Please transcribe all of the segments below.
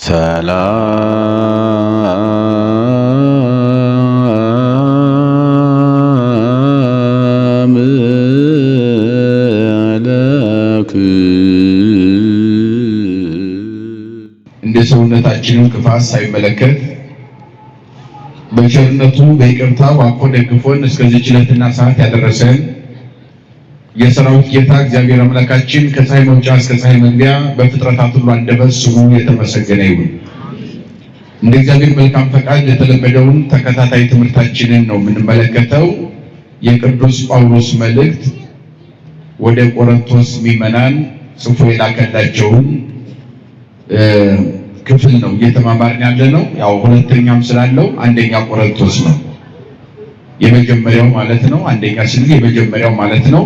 ሰላም ለክ እንደ ሰውነታችንን ክፋት ሳይመለከት በቸርነቱ በይቅርታው አቅፎ ደግፎን እስከዚህ ዕለትና ሰዓት ያደረሰን የሰራዊት ጌታ እግዚአብሔር አምላካችን ከፀሐይ መውጫ እስከ ፀሐይ መግቢያ በፍጥረታት ሁሉ አንደበት ስሙ የተመሰገነ ይሁን። እንደ እግዚአብሔር መልካም ፈቃድ የተለመደውን ተከታታይ ትምህርታችንን ነው የምንመለከተው። የቅዱስ ጳውሎስ መልእክት ወደ ቆሮንቶስ ምዕመናን ጽፎ የላከላቸውን ክፍል ነው እየተማማርን ያለነው። ያው ሁለተኛም ስላለው አንደኛ ቆሮንቶስ ነው የመጀመሪያው ማለት ነው። አንደኛ ስንል የመጀመሪያው ማለት ነው።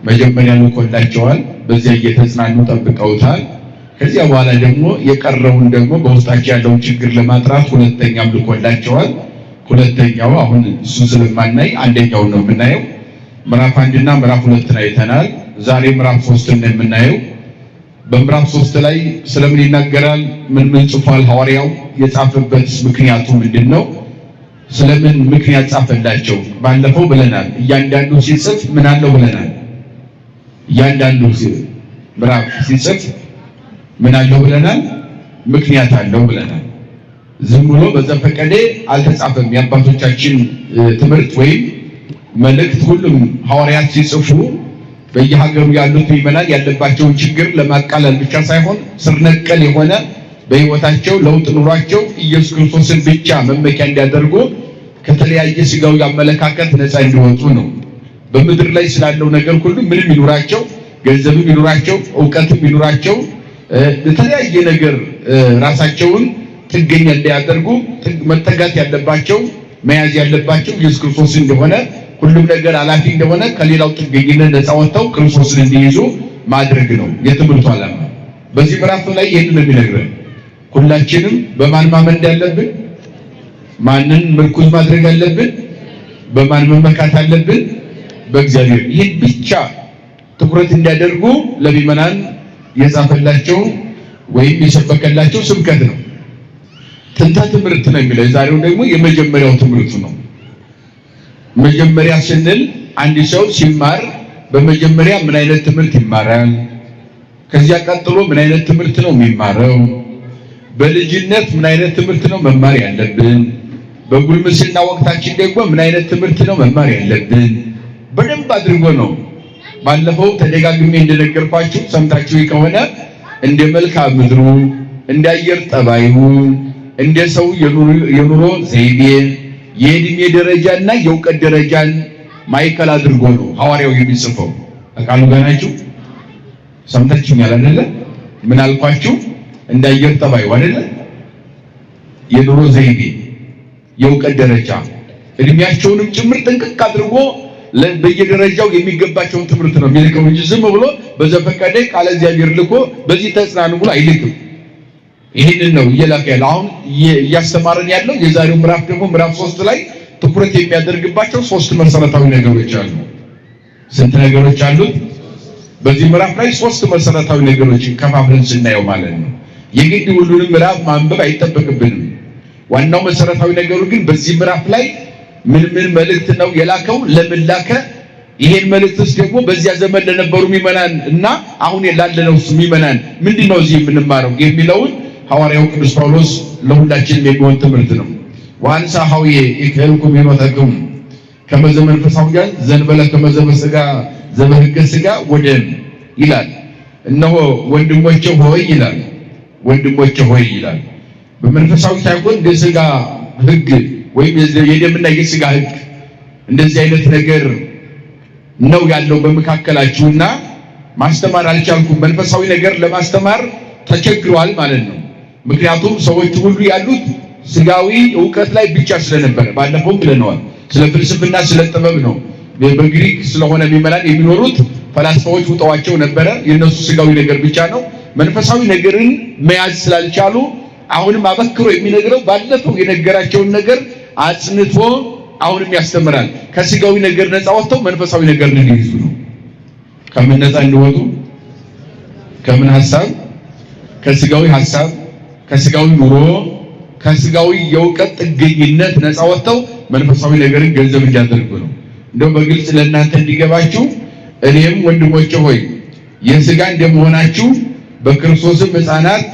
መጀመሪያ ልኮላቸዋል። በዚያ እየተጽናኑ ጠብቀውታል። ከዚያ በኋላ ደግሞ የቀረውን ደግሞ በውስጣቸው ያለውን ችግር ለማጥራት ሁለተኛም ልኮላቸዋል። ሁለተኛው አሁን እሱ ስለማናይ አንደኛው ነው የምናየው። ምዕራፍ 1 እና ምዕራፍ 2 አይተናል። ዛሬ ምዕራፍ 3 ነው የምናየው። በምዕራፍ 3 ላይ ስለምን ይናገራል? ምን ጽፏል? ሐዋርያው የጻፈበት ምክንያቱ ምንድነው? ስለምን ምክንያት ጻፈላቸው? ባለፈው ብለናል። እያንዳንዱ ሲጽፍ ምን አለው ብለናል። እያንዳንዱ ምዕራፍ ሲጽፍ ምን አለው ብለናል? ምክንያት አለው ብለናል። ዝም ብሎ በዘፈቀደ አልተጻፈም። የአባቶቻችን ትምህርት ወይም መልእክት ሁሉም ሐዋርያት ሲጽፉ በየሀገሩ ያሉት ምዕመናን ያለባቸውን ችግር ለማቃለል ብቻ ሳይሆን ስር ነቀል የሆነ በሕይወታቸው ለውጥ ኑሯቸው ኢየሱስ ክርስቶስን ብቻ መመኪያ እንዲያደርጉ ከተለያየ ስጋዊ አመለካከት ነፃ እንዲወጡ ነው። በምድር ላይ ስላለው ነገር ሁሉ ምንም ይኑራቸው፣ ገንዘብም ይኑራቸው፣ ዕውቀትም ይኑራቸው፣ የተለያየ ነገር ራሳቸውን ጥገኛ እንዳያደርጉ መጠጋት ያለባቸው መያዝ ያለባቸው ኢየሱስ ክርስቶስ እንደሆነ፣ ሁሉም ነገር ኃላፊ እንደሆነ፣ ከሌላው ጥገኝነት ነፃ ወጥተው ክርስቶስን እንዲይዙ ማድረግ ነው የትምህርቱ ዓላማ። በዚህ ምዕራፍ ላይ ይህንን የሚነግረን ሁላችንም በማን ማመን እንዳለብን፣ ማንን ምርኩዝ ማድረግ አለብን፣ በማን መመካት አለብን? በእግዚአብሔር። ይህን ብቻ ትኩረት እንዲያደርጉ ለምዕመናን የጻፈላቸው ወይም የሰበከላቸው ስብከት ነው። ጥንተ ትምህርት ነው የሚለው። ዛሬው ደግሞ የመጀመሪያው ትምህርቱ ነው። መጀመሪያ ስንል አንድ ሰው ሲማር በመጀመሪያ ምን አይነት ትምህርት ይማራል? ከዚያ ቀጥሎ ምን አይነት ትምህርት ነው የሚማረው? በልጅነት ምን አይነት ትምህርት ነው መማር ያለብን? በጉልምስና ወቅታችን ደግሞ ምን አይነት ትምህርት ነው መማር ያለብን? በደንብ አድርጎ ነው። ባለፈው ተደጋግሜ እንደነገርኳችሁ ሰምታችሁ ከሆነ እንደ መልክዓ ምድሩ፣ እንደ አየር ጠባዩ፣ እንደ ሰው የኑሮ ዘይቤ፣ የእድሜ ደረጃና የእውቀት ደረጃን ማዕከል አድርጎ ነው ሐዋርያው የሚጽፈው። ቃሉ ጋር ናችሁ? ሰምታችሁኛል አይደለ? ምን አልኳችሁ? እንደ አየር ጠባዩ አይደለ? የኑሮ ዘይቤ፣ የእውቀት ደረጃ፣ እድሜያቸውንም ጭምር ጥንቅቅ አድርጎ በየደረጃው የሚገባቸውን ትምህርት ነው የሚልከው እንጂ ዝም ብሎ በዘፈቀደ ቃለ እግዚአብሔር ልኮ በዚህ ተጽናኑ ብሎ አይልክም። ይህንን ነው እየላከ ያለው። አሁን እያስተማረን ያለው የዛሬው ምዕራፍ ደግሞ ምዕራፍ 3 ላይ ትኩረት የሚያደርግባቸው 3 መሰረታዊ ነገሮች አሉ። ስንት ነገሮች አሉት? በዚህ ምዕራፍ ላይ 3 መሰረታዊ ነገሮችን ከፋፍለን ስናየው ማለት ነው። የግድ ሁሉንም ምዕራፍ ማንበብ አይጠበቅብንም። ዋናው መሰረታዊ ነገሩ ግን በዚህ ምዕራፍ ላይ ምን መልእክት ነው የላከው? ለምን ላከ? ይሄን መልእክትስ ደግሞ በዚያ ዘመን ለነበሩ ምዕመናን እና አሁን ላለነው ምዕመናን ምንድነው እዚህ የምንማረው የሚለውን ሐዋርያው ቅዱስ ጳውሎስ ለሁላችንም የሚሆን ትምህርት ነው። ዋንሳ ሐውዬ ይከልኩም ይኖተኩም ከመዘመንፈሳውያን ዘንበለ ከመዘመ ሥጋ ዘበሕገ ሥጋ ወደም ይላል። እነሆ ወንድሞቼ ሆይ ይላል። ወንድሞቼ ሆይ ይላል። በመንፈሳዊ ሳይሆን የሥጋ ሕግ ወይም የደምና የሥጋ ሕግ እንደዚህ አይነት ነገር ነው ያለው በመካከላችሁና ማስተማር አልቻልኩም። መንፈሳዊ ነገር ለማስተማር ተቸግሯል ማለት ነው። ምክንያቱም ሰዎች ሁሉ ያሉት ስጋዊ ዕውቀት ላይ ብቻ ስለነበረ ባለፈው ብለነዋል። ስለ ፍልስፍና ስለ ጥበብ ነው። በግሪክ ስለሆነ ምዕመናን የሚኖሩት ፈላስፋዎች ውጠዋቸው ነበረ። የነሱ ስጋዊ ነገር ብቻ ነው። መንፈሳዊ ነገርን መያዝ ስላልቻሉ አሁንም አበክሮ የሚነግረው ባለፈው የነገራቸውን ነገር አጽንቶ አሁንም ያስተምራል። ከስጋዊ ነገር ነፃ ወጥተው መንፈሳዊ ነገር እንዲይዙ ነው። ከምን ነፃ እንዲወጡ? ከምን ሐሳብ? ከስጋዊ ሐሳብ፣ ከስጋዊ ኑሮ ከስጋዊ የእውቀት ጥገኝነት ነፃ ወጥተው መንፈሳዊ ነገርን ገንዘብ እንዲያደርጉ ነው። እንደው በግልጽ ለእናንተ እንዲገባችሁ እኔም ወንድሞቼ ሆይ የስጋ እንደመሆናችሁ በክርስቶስም ሕፃናት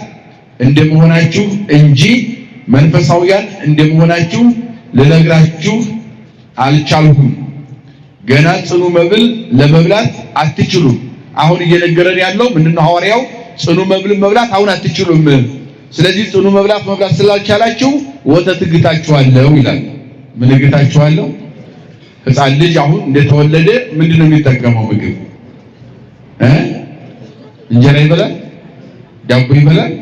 እንደመሆናችሁ እንጂ መንፈሳዊያን እንደመሆናችሁ ልነግራችሁ አልቻልኩም። ገና ጽኑ መብል ለመብላት አትችሉም። አሁን እየነገረን ያለው ምንድነው? ሐዋርያው ጽኑ መብል መብላት አሁን አትችሉም። ስለዚህ ጽኑ መብላት ስላልቻላችሁ ወተት እግታችኋለሁ ይላል። ምን እግታችኋለሁ? ሕፃን ልጅ አሁን እንደተወለደ ምንድነው የሚጠቀመው ምግብ? እንጀራ ይበላል? ዳቦ ይበላል?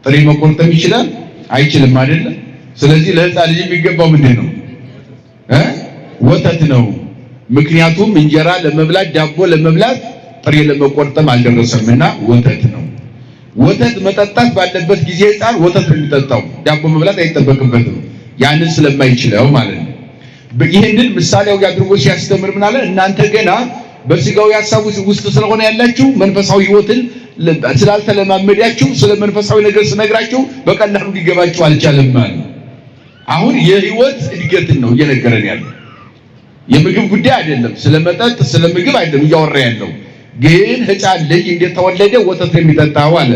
ጥሬ መቆርጠም ይችላል? አይችልም አይደለ? ስለዚህ ለሕፃን ልጅ የሚገባው ምንድነው? ወተት ነው። ምክንያቱም እንጀራ ለመብላት ዳቦ ለመብላት ጥሬ ለመቆርጠም አልደረሰምና ወተት ነው። ወተት መጠጣት ባለበት ጊዜ ሕፃን ወተት ነው የሚጠጣው፣ ዳቦ መብላት አይጠበቅበትም። ያንን ስለማይችለው ማለት ነው። ይህንን ምሳሌያዊ አድርጎ ሲያስተምር ምን አለ? እናንተ ገና በስጋዊ ሐሳብ ውስጥ ስለሆነ ያላችሁ መንፈሳዊ ሕይወትን ስላልተለማመዳችሁ ስለ መንፈሳዊ ነገር ስነግራችሁ በቀላሉ ሊገባችሁ አልቻለም ማለት ነው። አሁን የሕይወት እድገትን ነው እየነገረን ያለው። የምግብ ጉዳይ አይደለም፣ ስለ መጠጥ ስለ ምግብ አይደለም እያወራ ያለው። ግን ሕፃን ልጅ እንደተወለደ ወተት የሚጠጣው አለ።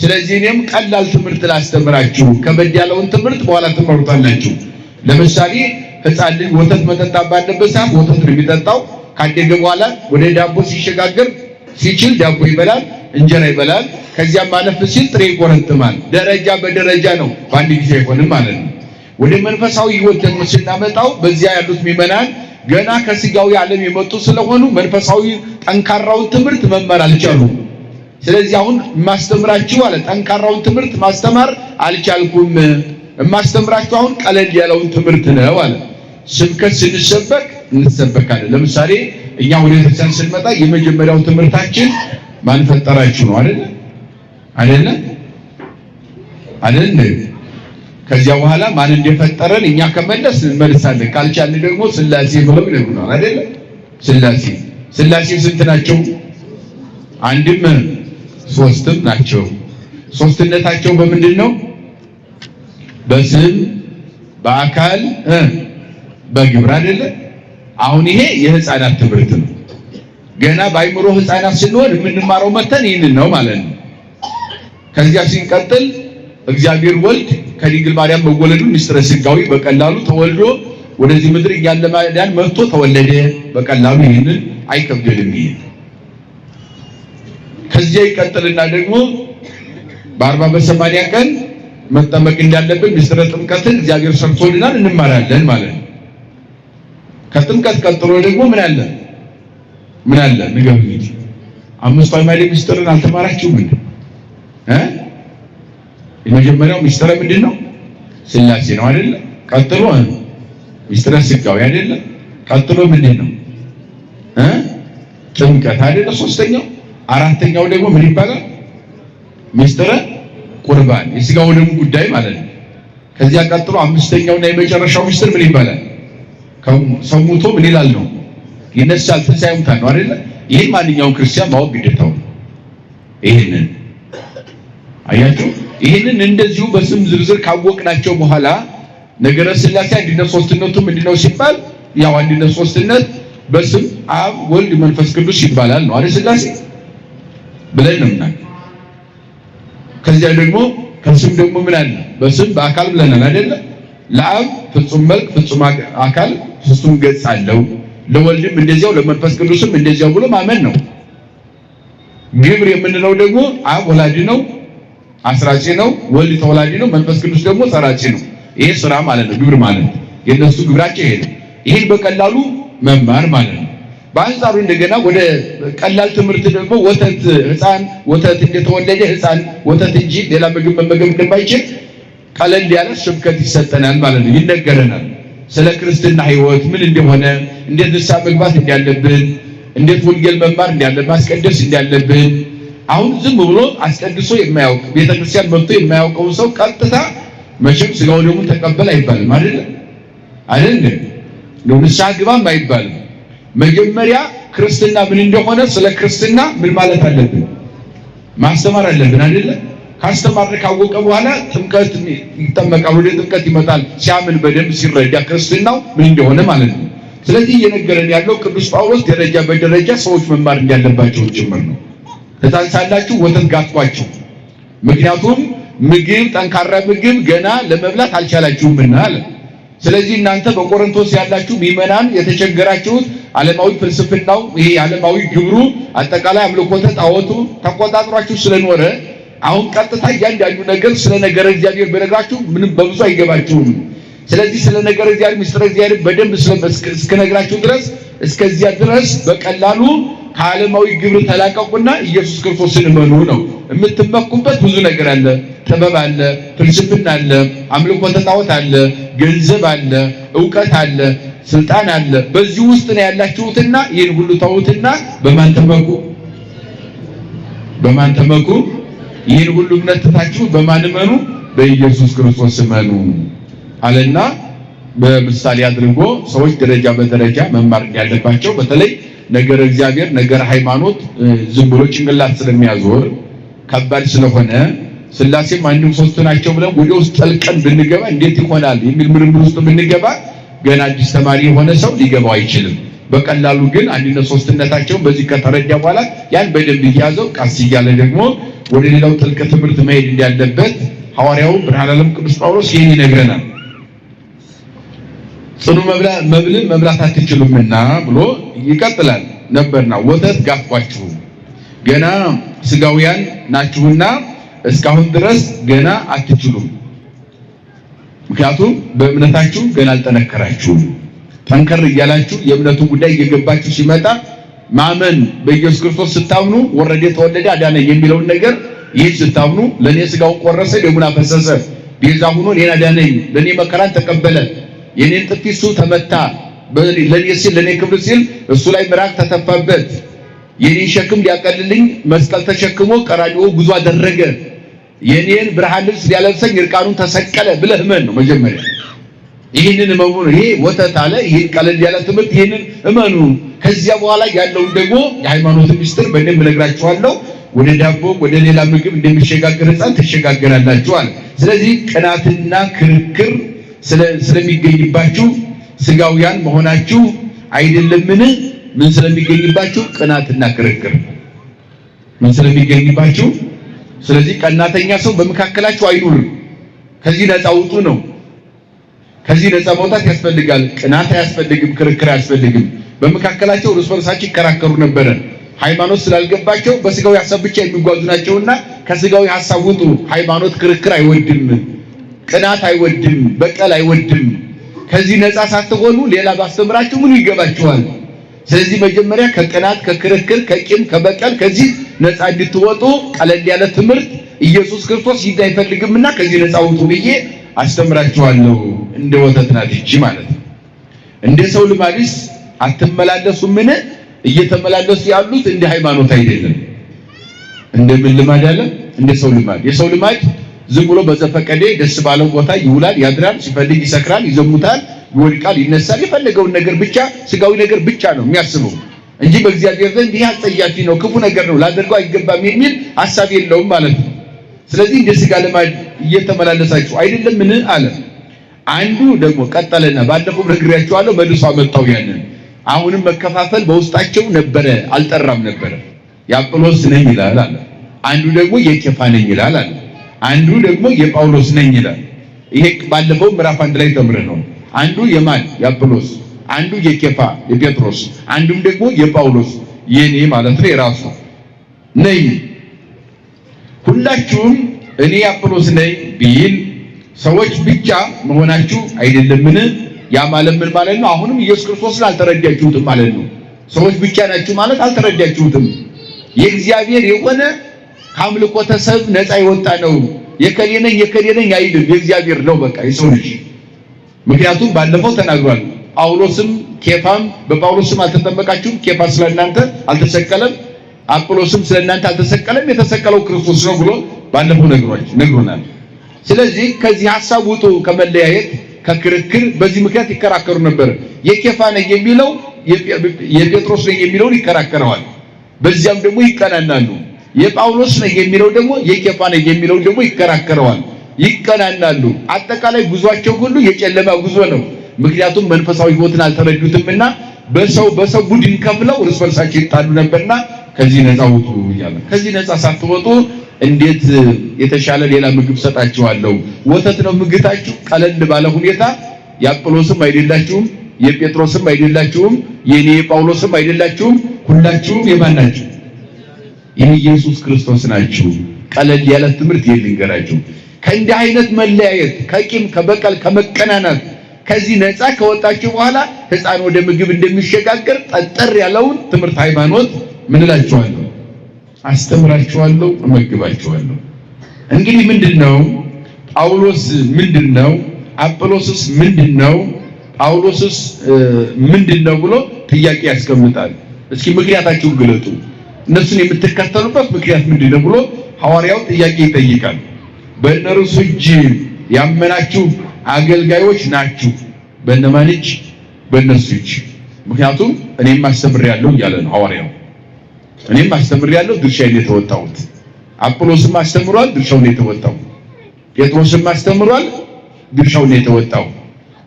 ስለዚህ እኔም ቀላል ትምህርት ላስተምራችሁ፣ ከበድ ያለውን ትምህርት በኋላ ትመሩታላችሁ። ለምሳሌ ሕፃን ልጅ ወተት መጠጣት ባለበት ሰዓት ወተት ነው የሚጠጣው። ካደገ በኋላ ወደ ዳቦ ሲሸጋገር ሲችል ዳቦ ይበላል፣ እንጀራ ይበላል። ከዚያም ማለፍ ሲል ጥሬ ይቆረጥማል። ደረጃ በደረጃ ነው፣ በአንድ ጊዜ አይሆንም ማለት ነው። ወደ መንፈሳዊ ሕይወት ደግሞ ስናመጣው በዚያ ያሉት ምዕመናን ገና ከስጋዊ ዓለም የመጡ ስለሆኑ መንፈሳዊ ጠንካራውን ትምህርት መማር አልቻሉም። ስለዚህ አሁን ማስተምራችሁ አለ ጠንካራውን ትምህርት ማስተማር አልቻልኩም። ማስተምራችሁ አሁን ቀለል ያለውን ትምህርት ነው አለ። ስብከት ስንሰበክ እንሰበካለን። ለምሳሌ እኛ ወደ ቤተክርስቲያን ስንመጣ የመጀመሪያው ትምህርታችን ማን ፈጠራችሁ ነው አይደል? አይደል? ከዚያ በኋላ ማን እንደፈጠረን እኛ ከመለስ እንመልሳለን። ካልቻልን ደግሞ ሥላሴ ብለው ይነግሩናል አይደል? ሥላሴ ስንት ናቸው? አንድም ሶስትም ናቸው። ሶስትነታቸው በምንድን ነው? በስም በአካል በግብር አይደለ? አሁን ይሄ የሕፃናት ትምህርት ነው። ገና በአይምሮ ሕፃናት ስንሆን የምንማረው መተን ይህንን ነው ማለት ነው። ከዚያ ሲንቀጥል እግዚአብሔር ወልድ ከድንግል ማርያም መወለዱን ምስጢረ ሥጋዌ በቀላሉ ተወልዶ ወደዚህ ምድር እኛን ለማዳን መጥቶ ተወለደ። በቀላሉ ይህንን አይከብድም። ይሄ ከዚያ ይቀጥልና ደግሞ በ40 በ80 ቀን መጠመቅ እንዳለብን ምስጢረ ጥምቀትን እግዚአብሔር ሰርቶልናል፣ እንማራለን ማለት ነው። ከጥምቀት ቀጥሎ ደግሞ ምን አለ? ንገሩኝ። አምስቱ አዕማደ ምስጢርን አልተማራችሁም እንዴ? የመጀመሪያው ምስጢረ ምንድን ነው? ሥላሴ ነው አይደለ? ቀጥሎ ምስጢረ ሥጋዌ አይደለ? ቀጥሎ ምንድን ነው? ጥምቀት አይደለ? ሶስተኛው። አራተኛው ደግሞ ምን ይባላል? ምስጢረ ቁርባን፣ የሥጋው ደሙ ጉዳይ ማለት ነው። ከዚያ ቀጥሎ አምስተኛውና የመጨረሻው ምስጢር ምን ይባላል? ሰው ሞቶ ምን ይላል ነው? ይነሳል። ትንሣኤ ሙታን ነው አይደለ? ይህን ማንኛውም ክርስቲያን ማወቅ ግዴታው ነው። ይህንን አያችሁ። ይህንን እንደዚሁ በስም ዝርዝር ካወቅናቸው በኋላ ነገረ ሥላሴ አንድነት ሶስትነቱ ምንድነው ሲባል ያው አንድነት ሶስትነት በስም አብ ወልድ መንፈስ ቅዱስ ይባላል ነው አይደል? ሥላሴ ብለን ነው ምናምን። ከዚያ ደግሞ ከስም ደግሞ ምን አለ? በስም በአካል ብለናል አይደለ? ለአብ ፍጹም መልክ ፍጹም አካል ፍጹም ገጽ አለው፣ ለወልድም እንደዚያው ለመንፈስ ቅዱስም እንደዚያው ብሎ ማመን ነው። ግብር የምንለው ደግሞ አብ ወላዲ ነው፣ አስራጺ ነው፣ ወልድ ተወላዲ ነው፣ መንፈስ ቅዱስ ደግሞ ሰራጺ ነው። ይሄ ስራ ማለት ነው። ግብር ማለት የነሱ ግብራቸው ይሄ ነው። ይሄን በቀላሉ መማር ማለት ነው። በአንጻሩ እንደገና ወደ ቀላል ትምህርት ደግሞ ወተት ሕፃን ወተት እንደተወለደ ሕፃን ወተት እንጂ ሌላ ምግብ መመገብ እንደማይችል ቀለል ያለ ስብከት ይሰጠናል ማለት ነው። ይነገረናል ስለ ክርስትና ሕይወት ምን እንደሆነ፣ እንዴት ንስሐ መግባት እንዳለብን፣ እንዴት ወንጌል መማር እንዳለብን፣ ማስቀደስ እንዳለብን። አሁን ዝም ብሎ አስቀድሶ የማያውቅ ቤተክርስቲያን መጥቶ የማያውቀው ሰው ቀጥታ መቼም ስጋው ደግሞ ተቀበል አይባልም አይደል? ንስሐ ግባም አይባልም። መጀመሪያ ክርስትና ምን እንደሆነ ስለ ክርስትና ምን ማለት አለብን? ማስተማር አለብን አይደል? ካስተማረ ካወቀ በኋላ ጥምቀት ይጠመቃል፣ ወደ ጥምቀት ይመጣል። ሲያምን በደንብ ሲረዳ ክርስትናው ምን እንደሆነ ማለት ነው። ስለዚህ እየነገረን ያለው ቅዱስ ጳውሎስ ደረጃ በደረጃ ሰዎች መማር እንዳለባቸው ጭምር ነው። ሕፃን ሳላችሁ ወተት ጋትኳችሁ፣ ምክንያቱም ምግብ ጠንካራ ምግብ ገና ለመብላት አልቻላችሁምና አለ። ስለዚህ እናንተ በቆሮንቶስ ያላችሁ ምዕመናን የተቸገራችሁት ዓለማዊ ፍልስፍናው ይሄ ዓለማዊ ግብሩ አጠቃላይ አምልኮተ ጣዖቱ ተቆጣጥሯችሁ ስለኖረ አሁን ቀጥታ እያንዳንዱ ነገር ስለ ነገረ እግዚአብሔር በነግራችሁ ምንም በብዙ አይገባችሁም። ስለዚህ ስለ ነገረ እግዚአብሔር ምስጢረ እግዚአብሔር በደንብ እስከነግራችሁ ድረስ እስከዚያ ድረስ በቀላሉ ከዓለማዊ ግብር ተላቀቁና ኢየሱስ ክርስቶስን እመኑ ነው። የምትመኩበት ብዙ ነገር አለ። ጥበብ አለ፣ ፍልስፍና አለ፣ አምልኮተ ጣዖት አለ፣ ገንዘብ አለ፣ ዕውቀት አለ፣ ስልጣን አለ። በዚህ ውስጥ ነው ያላችሁትና ይህን ሁሉ ተውትና በማን ተመኩ? በማን ተመኩ? ይህን ሁሉ እምነት ትታችሁ በማን እመኑ? በኢየሱስ ክርስቶስ እመኑ አለና በምሳሌ አድርጎ ሰዎች ደረጃ በደረጃ መማር ያለባቸው በተለይ ነገር እግዚአብሔር ነገር ሃይማኖት ዝም ብሎ ጭንቅላት ስለሚያዞር ከባድ ስለሆነ ሥላሴም አንድም ሶስት ናቸው ብለን ወደ ውስጥ ጠልቀን ብንገባ እንዴት ይሆናል የሚል ምርምር ውስጥ ብንገባ ገና አዲስ ተማሪ የሆነ ሰው ሊገባው አይችልም። በቀላሉ ግን አንድነት ሶስትነታቸውን በዚህ ከተረዳ በኋላ ያን በደንብ እያዘው ቃስ እያለ ደግሞ ወደ ሌላው ጥልቅ ትምህርት መሄድ እንዳለበት ሐዋርያው ብርሃነ ዓለም ቅዱስ ጳውሎስ ይህን ይነግረናል። ጽኑ መብልን መብላት አትችሉምና ብሎ ይቀጥላል ነበርና ወተት ጋትኳችሁ ገና ስጋውያን ናችሁና እስካሁን ድረስ ገና አትችሉም። ምክንያቱም በእምነታችሁ ገና አልጠነከራችሁም። ጠንከር እያላችሁ የእምነቱ ጉዳይ እየገባችሁ ሲመጣ ማመን በኢየሱስ ክርስቶስ ስታምኑ ወረደ ተወለደ አዳነ የሚለውን ነገር ይህ ስታምኑ ለኔ ስጋውን ቆረሰ ደሙን አፈሰሰ ቤዛ ሆኖ እኔን አዳነኝ ለኔ መከራን ተቀበለ የኔን ጥፊ እሱ ተመታ ለኔ ሲል ለኔ ክብር ሲል እሱ ላይ ምራቅ ተተፋበት የኔን ሸክም ሊያቀልልኝ መስቀል ተሸክሞ ቀራንዮ ጉዞ አደረገ የኔን ብርሃን ልብስ ሊያለብሰኝ እርቃኑን ተሰቀለ ብለህ እመን ነው መጀመሪያ። ይህንን እመኑ። ይሄ ወተት አለ። ይህን ቀለል ያለ ትምህርት ይህንን እመኑ። ከዚያ በኋላ ያለውን ደግሞ የሃይማኖት ምስጢር በደንብ እነግራችኋለሁ። ወደ ዳቦ ወደ ሌላ ምግብ እንደሚሸጋገር ሕፃን ትሸጋገራላችሁ አለ። ስለዚህ ቅናትና ክርክር ስለሚገኝባችሁ ስጋውያን መሆናችሁ አይደለምን? ምን ስለሚገኝባችሁ? ቅናትና ክርክር ምን ስለሚገኝባችሁ? ስለዚህ ቀናተኛ ሰው በመካከላችሁ አይኑር። ከዚህ ነፃ ውጡ ነው። ከዚህ ነፃ መውጣት ያስፈልጋል። ቅናት አያስፈልግም፣ ክርክር አያስፈልግም። በመካከላቸው እርስ በርሳቸው ይከራከሩ ነበረ። ሃይማኖት ስላልገባቸው በስጋዊ ሐሳብ ብቻ የሚጓዙ ናቸውና ከስጋዊ ሐሳብ ውጡ። ሃይማኖት ክርክር አይወድም፣ ቅናት አይወድም፣ በቀል አይወድም። ከዚህ ነፃ ሳትሆኑ ሌላ ባስተምራችሁ ምን ይገባችኋል? ስለዚህ መጀመሪያ ከቅናት ከክርክር ከቂም ከበቀል ከዚህ ነፃ እንድትወጡ ቀለል ያለ ትምህርት ኢየሱስ ክርስቶስ ይዛ አይፈልግምና ከዚህ ነፃ ውጡ ብዬ አስተምራችኋለሁ። እንደ ወተት ናት እቺ ማለት ነው። እንደ ሰው ልማድስ አትመላለሱምን? እየተመላለሱ ያሉት እንደ ሃይማኖት አይደለም። እንደምን ልማድ አለ? እንደ ሰው ልማድ። የሰው ልማድ ዝም ብሎ በዘፈቀደ ደስ ባለው ቦታ ይውላል፣ ያድራል፣ ሲፈልግ ይሰክራል፣ ይዘሙታል፣ ይወድቃል፣ ይነሳል። የፈለገውን ነገር ብቻ ስጋዊ ነገር ብቻ ነው የሚያስበው እንጂ በእግዚአብሔር ዘንድ ይህ አጸያፊ ነው፣ ክፉ ነገር ነው፣ ላደርገው አይገባም የሚል ሐሳብ የለውም ማለት ነው። ስለዚህ እንደ ስጋ ልማድ እየተመላለሳችሁ አይደለምን አለ። አንዱ ደግሞ ቀጠለና ባለፈው ነግሬያችኋለሁ፣ መልሶ አመጣው ያንን። አሁንም መከፋፈል በውስጣቸው ነበረ፣ አልጠራም ነበረ። የአጵሎስ ነኝ ይላል አለ። አንዱ ደግሞ የኬፋ ነኝ ይላል አለ። አንዱ ደግሞ የጳውሎስ ነኝ ይላል። ይሄ ባለፈው ምዕራፍ 1 ላይ ተምረን ነው። አንዱ የማን የአጵሎስ፣ አንዱ የኬፋ የጴጥሮስ፣ አንዱም ደግሞ የጳውሎስ የኔ ማለት ነው የራሱ ነኝ። ሁላችሁም እኔ የአጵሎስ ነኝ ቢል ሰዎች ብቻ መሆናችሁ አይደለምን? ያ ማለት ምን ማለት ነው? አሁንም ኢየሱስ ክርስቶስን አልተረዳችሁትም ማለት ነው። ሰዎች ብቻ ናችሁ ማለት አልተረዳችሁትም። የእግዚአብሔር የሆነ ከአምልኮተ ሰብ ነፃ የወጣ ነው። የከሌ ነኝ አይልም፣ የእግዚአብሔር ነው በቃ የሰው ልጅ። ምክንያቱም ባለፈው ተናግሯል። ጳውሎስም ኬፋም በጳውሎስም አልተጠመቃችሁም፣ ኬፋ ስለናንተ አልተሰቀለም፣ አጵሎስም ስለናንተ አልተሰቀለም፣ የተሰቀለው ክርስቶስ ነው ብሎ ባለፈው ነግሮናል። ስለዚህ ከዚህ ሐሳብ ውጡ፣ ከመለያየት ከክርክር። በዚህ ምክንያት ይከራከሩ ነበር። የኬፋ ነኝ የሚለው የጴጥሮስ ነኝ የሚለውን ይከራከረዋል። በዚያም ደግሞ ይቀናናሉ። የጳውሎስ ነኝ የሚለው ደግሞ የኬፋ ነኝ የሚለው ደግሞ ይከራከረዋል፣ ይቀናናሉ። አጠቃላይ ጉዟቸው ሁሉ የጨለማ ጉዞ ነው። ምክንያቱም መንፈሳዊ ሕይወትን አልተረዱትምና በሰው ቡድን ከፍለው እርስ በርሳቸው ይጣሉ ነበርና ከዚህ ነፃ ውጡ እያለ ከዚህ ነፃ ሳትወጡ እንዴት የተሻለ ሌላ ምግብ ሰጣችኋለሁ? ወተት ነው ምግታችሁ። ቀለል ባለ ሁኔታ የአጵሎስም አይደላችሁም፣ የጴጥሮስም አይደላችሁም፣ የኔ የጳውሎስም አይደላችሁም። ሁላችሁም የማን ናችሁ? የኢየሱስ ክርስቶስ ናችሁ። ቀለል ያለ ትምህርት ይልንገራችሁ። ከእንዲህ አይነት መለያየት፣ ከቂም፣ ከበቀል፣ ከመቀናናት ከዚህ ነፃ ከወጣችሁ በኋላ ሕፃን ወደ ምግብ እንደሚሸጋገር ጠጠር ያለውን ትምህርት ሃይማኖት ምን እላችኋለሁ? አስተምራችኋለሁ፣ እመግባችኋለሁ። እንግዲህ ምንድነው ጳውሎስ? ምንድነው አጵሎስስ? ምንድነው ጳውሎስስ? ምንድነው ብሎ ጥያቄ ያስቀምጣል። እስኪ ምክንያታችሁን ግለጡ፣ እነሱን የምትከተሉበት ምክንያት ምንድነው ብሎ ሐዋርያው ጥያቄ ይጠይቃል። በእነርሱ እጅ ያመናችሁ አገልጋዮች ናችሁ። በእነማን እጅ? በእነሱ እጅ። ምክንያቱም እኔም አስተምሬያለሁ እያለ ነው ሐዋርያው። እኔም አስተምሬያለሁ፣ ድርሻዬን የተወጣሁት። አጵሎስም አስተምሯል፣ ድርሻውን የተወጣው። ጴጥሮስም አስተምሯል፣ ድርሻውን የተወጣው።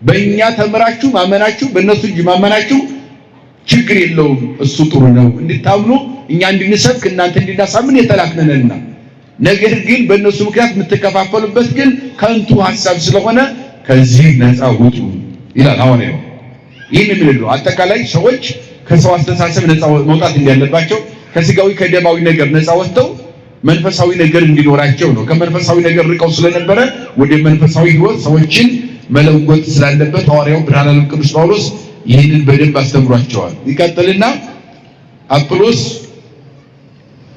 በእኛ ተምራችሁ ማመናችሁ፣ በእነሱ እጅ ማመናችሁ ችግር የለውም፣ እሱ ጥሩ ነው። እንድታምኑ እኛ እንድንሰብክ እናንተ እንድናሳምን የተላክነንና፣ ነገር ግን በእነሱ ምክንያት የምትከፋፈሉበት ግን ከንቱ ሐሳብ ስለሆነ ከዚህ ነፃ ውጡ ይላል ሐዋርያው። ይህን የምንለው አጠቃላይ ሰዎች ከሰው አስተሳሰብ ነፃ መውጣት እንዳለባቸው፣ ከስጋዊ ከደማዊ ነገር ነፃ ወጥተው መንፈሳዊ ነገር እንዲኖራቸው ነው። ከመንፈሳዊ ነገር ርቀው ስለነበረ ወደ መንፈሳዊ ሕይወት ሰዎችን መለወጥ ስላለበት ሐዋርያው ብርሃነ ዓለም ቅዱስ ጳውሎስ ይህንን በደንብ አስተምሯቸዋል። ይቀጥልና አጵሎስ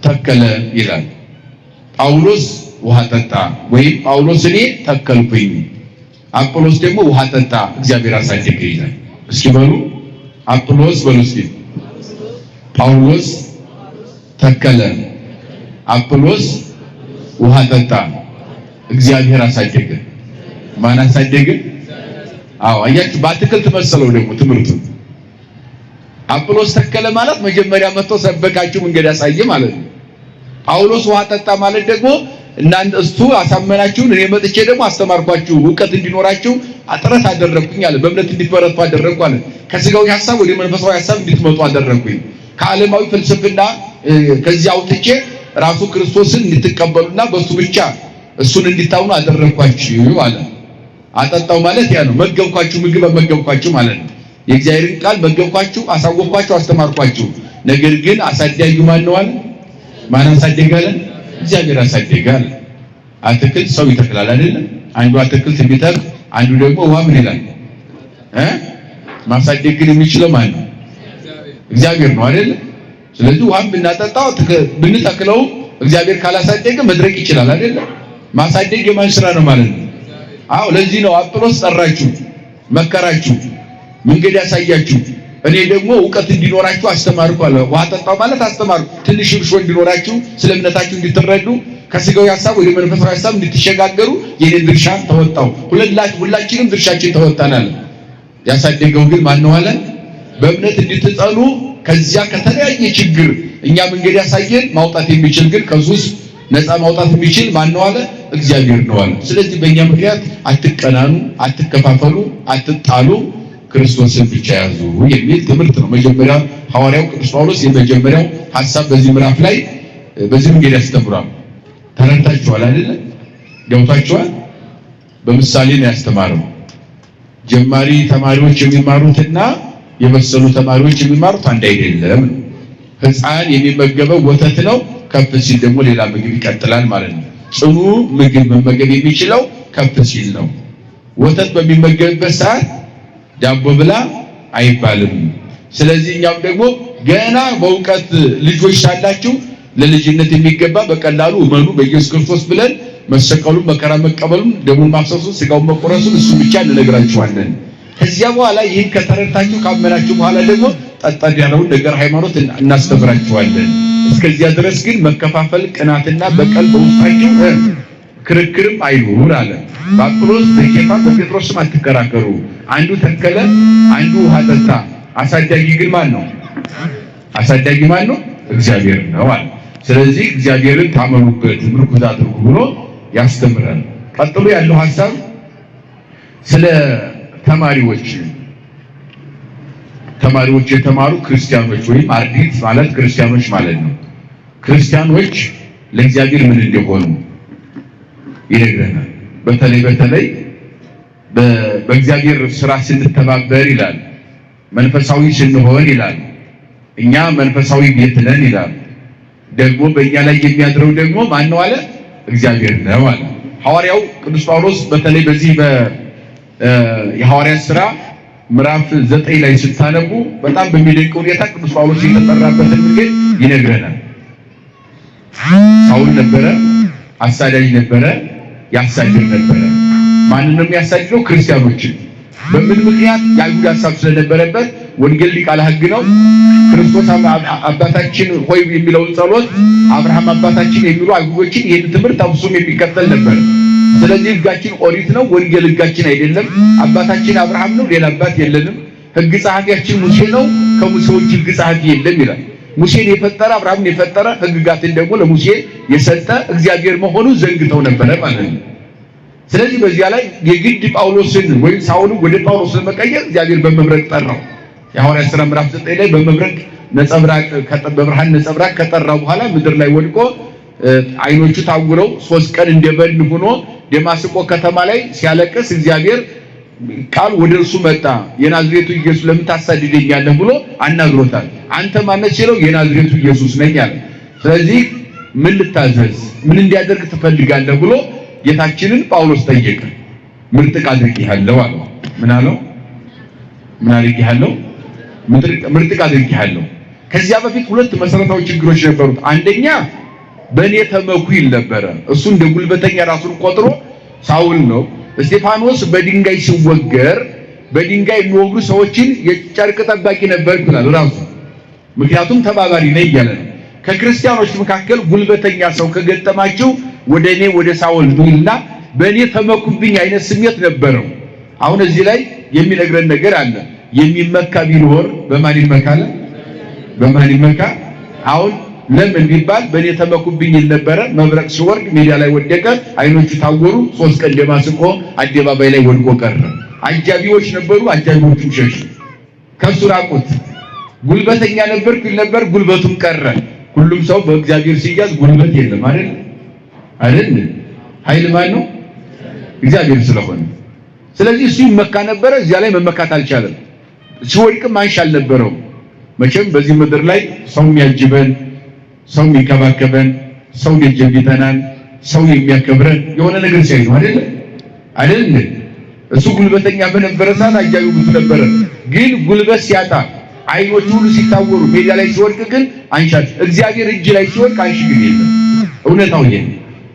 ተከለ ይላል፣ ጳውሎስ ውሃ ጠጣ። ወይም ጳውሎስ እኔ ተከልኩኝ፣ አጵሎስ ደግሞ ውሃ ጠጣ፣ እግዚአብሔር አሳደገ ይላል። እስኪ በሉ አጵሎስ በሉ እስኪ። ጳውሎስ ተከለ፣ አጵሎስ ውሃ ጠጣ፣ እግዚአብሔር አሳደገ። ማን አሳደገ? አዎ አያችሁ፣ በአትክልት መሰለው ደግሞ ትምህርቱ። አጵሎስ ተከለ ማለት መጀመሪያ መጥቶ ሰበካችሁ፣ መንገድ ያሳየ ማለት ነው። ጳውሎስ ውሃ ጠጣ ማለት ደግሞ እናንተ እሱ አሳመናችሁን፣ እኔ መጥቼ ደግሞ አስተማርኳችሁ፣ ዕውቀት እንዲኖራችሁ ጥረት አደረግኩኝ አለ። በእምነት እንድትበረቱ አደረግኩ አለ። ከስጋዊ ሐሳብ ወደ መንፈሳዊ ሐሳብ እንድትመጡ አደረግኩኝ። ከዓለማዊ ፍልስፍና ከዚህ አውጥቼ ራሱ ክርስቶስን እንድትቀበሉና በሱ ብቻ እሱን እንድታውኑ አደረግኳችሁ አለ። አጠጣው ማለት ያ ነው። መገብኳችሁ፣ ምግብ መገብኳችሁ ማለት ነው። የእግዚአብሔርን ቃል መገብኳችሁ፣ አሳወቅኳችሁ፣ አስተማርኳችሁ። ነገር ግን አሳዳጊው ማን ነው አለ? ማን አሳደጋለ? እግዚአብሔር አሳደጋለ። አትክልት ሰው ይተክላል አይደለም? አንዱ አትክልት ቢተክል አንዱ ደግሞ ውሃ ምን ይላል? ማሳደግ ግን የሚችለው ማን ነው? እግዚአብሔር ነው አይደለም? ስለዚህ ውሃም ብናጠጣው ብንተክለው እግዚአብሔር ካላሳደገ መድረቅ ይችላል አይደለም? ማሳደግ የማን ስራ ነው ማለት ነው? አዎ ለዚህ ነው አጵሎስ ጠራችሁ፣ መከራችሁ፣ መንገድ ያሳያችሁ። እኔ ደግሞ ዕውቀት እንዲኖራችሁ አስተማርኩ አለ። ውሃ ጠጣው ማለት አስተማርኩ፣ ትንሽ እርሾ እንዲኖራችሁ፣ ስለ እምነታችሁ እንድትረዱ፣ ከስጋዊ ሐሳብ ወደ መንፈሳዊ ሐሳብ እንድትሸጋገሩ የኔን ድርሻ ተወጣው። ሁላችንም ድርሻችን ተወጣናል። ያሳደገው ግን ማን ነው አለ? በእምነት እንድትጸኑ ከዚያ ከተለያየ ችግር እኛ መንገድ ያሳየን ማውጣት የሚችል ግን ከሱስ ነፃ ማውጣት የሚችል ማን ነው አለ? እግዚአብሔር ነው አለ። ስለዚህ በእኛ ምክንያት አትቀናኑ፣ አትከፋፈሉ፣ አትጣሉ፣ ክርስቶስን ብቻ ያዙ የሚል ትምህርት ነው። መጀመሪያ ሐዋርያው ቅዱስ ጳውሎስ የመጀመሪያው ሐሳብ በዚህ ምዕራፍ ላይ በዚህ መንገድ ያስተምራል። ተረድታችኋል አይደለ? ገብታችኋል? በምሳሌ ነው ያስተማረው። ጀማሪ ተማሪዎች የሚማሩትና የበሰሉ ተማሪዎች የሚማሩት አንድ አይደለም። ሕፃን የሚመገበው ወተት ነው። ከፍ ሲል ደግሞ ሌላ ምግብ ይቀጥላል ማለት ነው። ጽኑ ምግብ መመገብ የሚችለው ከፍ ሲል ነው። ወተት በሚመገብበት ሰዓት ዳቦ ብላ አይባልም። ስለዚህ እኛም ደግሞ ገና በእውቀት ልጆች ሳላችሁ ለልጅነት የሚገባ በቀላሉ እመኑ በኢየሱስ ክርስቶስ ብለን መሰቀሉን፣ መከራ መቀበሉን፣ ደሙን ማፍሰሱን፣ ስጋውን መቆረሱን እሱ ብቻ እንነግራችኋለን። ከዚያ በኋላ ይህን ከተረድታችሁ ካመናችሁ በኋላ ደግሞ ጠጣድ ያለውን ነገር ሃይማኖት እናስተምራችኋለን። እስከዚያ ድረስ ግን መከፋፈል፣ ቅናትና በቀል በውስጣችሁ ክርክርም አይኑር አለ። በአጵሎስ በኬፋ በጴጥሮስም አትከራከሩ። አንዱ ተከለ፣ አንዱ ውሃ ጠጣ። አሳዳጊ ግን ማን ነው? አሳዳጊ ማን ነው? እግዚአብሔር ነው አለ። ስለዚህ እግዚአብሔርን ታመኑበት ምርኩዝ አድርጉ ብሎ ያስተምራል። ቀጥሎ ያለው ሐሳብ ስለ ተማሪዎች የተማሩ ክርስቲያኖች ወይም አርዲት ማለት ክርስቲያኖች ማለት ነው። ክርስቲያኖች ለእግዚአብሔር ምን እንደሆኑ ይነግረናል። በተለይ በእግዚአብሔር ስራ ስንተባበር ይላል፣ መንፈሳዊ ስንሆን ይላል፣ እኛ መንፈሳዊ ቤት ነን ይላል። ደግሞ በእኛ ላይ የሚያድረው ደግሞ ማን ነው አለ? እግዚአብሔር ነው አለ። ሐዋርያው ቅዱስ ጳውሎስ በተለይ በዚህ የሐዋርያት ሥራ ምዕራፍ 9 ላይ ስታነቡ በጣም በሚደንቅ ሁኔታ ቅዱስ ጳውሎስ የተጠራበትን መንገድ ይነግረናል። ሳውል ነበረ፣ አሳዳጅ ነበረ፣ ያሳድድ ነበረ። ማንንም ያሳድደው ክርስቲያኖችን። በምን ምክንያት? የአይሁድ ሐሳብ ስለነበረበት ወንጌል ሊቃለ ሕግ ነው። ክርስቶስ አባታችን ሆይ የሚለውን ጸሎት አብርሃም አባታችን የሚሉ አይሁዶችን ይህን ትምህርት አብሱም የሚከተል ነበር። ስለዚህ ሕጋችን ኦሪት ነው፣ ወንጌል ሕጋችን አይደለም። አባታችን አብርሃም ነው፣ ሌላ አባት የለንም። ሕግ ጸሐፊያችን ሙሴ ነው፣ ከሙሴ ውጭ ሕግ ጸሐፊ የለም ይላል። ሙሴን የፈጠረ አብርሃምን የፈጠረ ሕግጋትን ደግሞ ለሙሴ የሰጠ እግዚአብሔር መሆኑን ዘንግተው ነበረ ማለት ነው። ስለዚህ በዚያ ላይ የግድ ጳውሎስን ወይም ሳውልን ወደ ጳውሎስ ለመቀየር እግዚአብሔር በመብረቅ ጠራው። የሐዋርያት ሥራ ምዕራፍ 9 ላይ በመብረቅ ነጸብራቅ በብርሃን ነጸብራቅ ከጠራው በኋላ ምድር ላይ ወድቆ አይኖቹ ታውረው 3 ቀን እንደበድን ሆኖ ደማስቆ ከተማ ላይ ሲያለቅስ እግዚአብሔር ቃል ወደ እርሱ መጣ። የናዝሬቱ ኢየሱስ ለምን ታሳድደኛለህ ብሎ አናግሮታል። አንተ ማነህ ሲለው የናዝሬቱ ኢየሱስ ነኝ አለ። ስለዚህ ምን ልታዘዝ፣ ምን እንዲያደርግ ትፈልጋለህ ብሎ ጌታችንን ጳውሎስ ጠየቀ። ምርጥቅ አድርጌሃለሁ አለው። ምን አለው? ምን አድርጌሃለሁ? ምርጥቅ አድርጌሃለሁ። ከዚያ በፊት 2 መሰረታዊ ችግሮች ነበሩት። አንደኛ በእኔ ተመኩ ይል ነበረ። እሱ እንደ ጉልበተኛ ራሱን ቆጥሮ ሳውል ነው። እስጢፋኖስ በድንጋይ ሲወገር በድንጋይ የሚወግሩ ሰዎችን የጨርቅ ጠባቂ ነበር ይላል ራሱ። ምክንያቱም ተባባሪ ነኝ እያለ ነው። ከክርስቲያኖች መካከል ጉልበተኛ ሰው ከገጠማቸው ወደ እኔ ወደ ሳውል ኑና በእኔ ተመኩብኝ አይነት ስሜት ነበረው። አሁን እዚህ ላይ የሚነግረን ነገር አለ። የሚመካ ቢኖር በማን ይመካል? በማን ይመካ? አሁን ለምን ቢባል በእኔ ተመኩብኝ ይል ነበረ። መብረቅ ሲወርድ ሜዳ ላይ ወደቀ፣ አይኖቹ ታወሩ፣ 3 ቀን ደማስቆ አደባባይ ላይ ወድቆ ቀረ። አጃቢዎች ነበሩ፣ አጃቢዎቹም ሸሹ፣ ከሱ ራቁት። ጉልበተኛ ነበር ይል ነበር፣ ጉልበቱም ቀረ። ሁሉም ሰው በእግዚአብሔር ሲያዝ ጉልበት የለም አይደል? ኃይል ማን ነው? እግዚአብሔር ስለሆነ። ስለዚህ እሱ ይመካ ነበረ፣ እዚያ ላይ መመካት አልቻለም። ሲወድቅም አንሻ አልነበረውም። መቼም በዚህ ምድር ላይ ሰው የሚያጅበን፣ ሰው የሚከባከበን፣ ሰው የሚጀብተናል፣ ሰው የሚያከብረን የሆነ ነገር ሲያይ ነው አይደል? እሱ ጉልበተኛ በነበረ ሰዓት አጃቢው ብዙ ነበረ። ግን ጉልበት ሲያጣ አይኖቹ ሁሉ ሲታወሩ ሜዳ ላይ ሲወድቅ ግን አንሻት። እግዚአብሔር እጅ ላይ ሲወድቅ አንሺ ግን የለም። እውነታው ይሄ።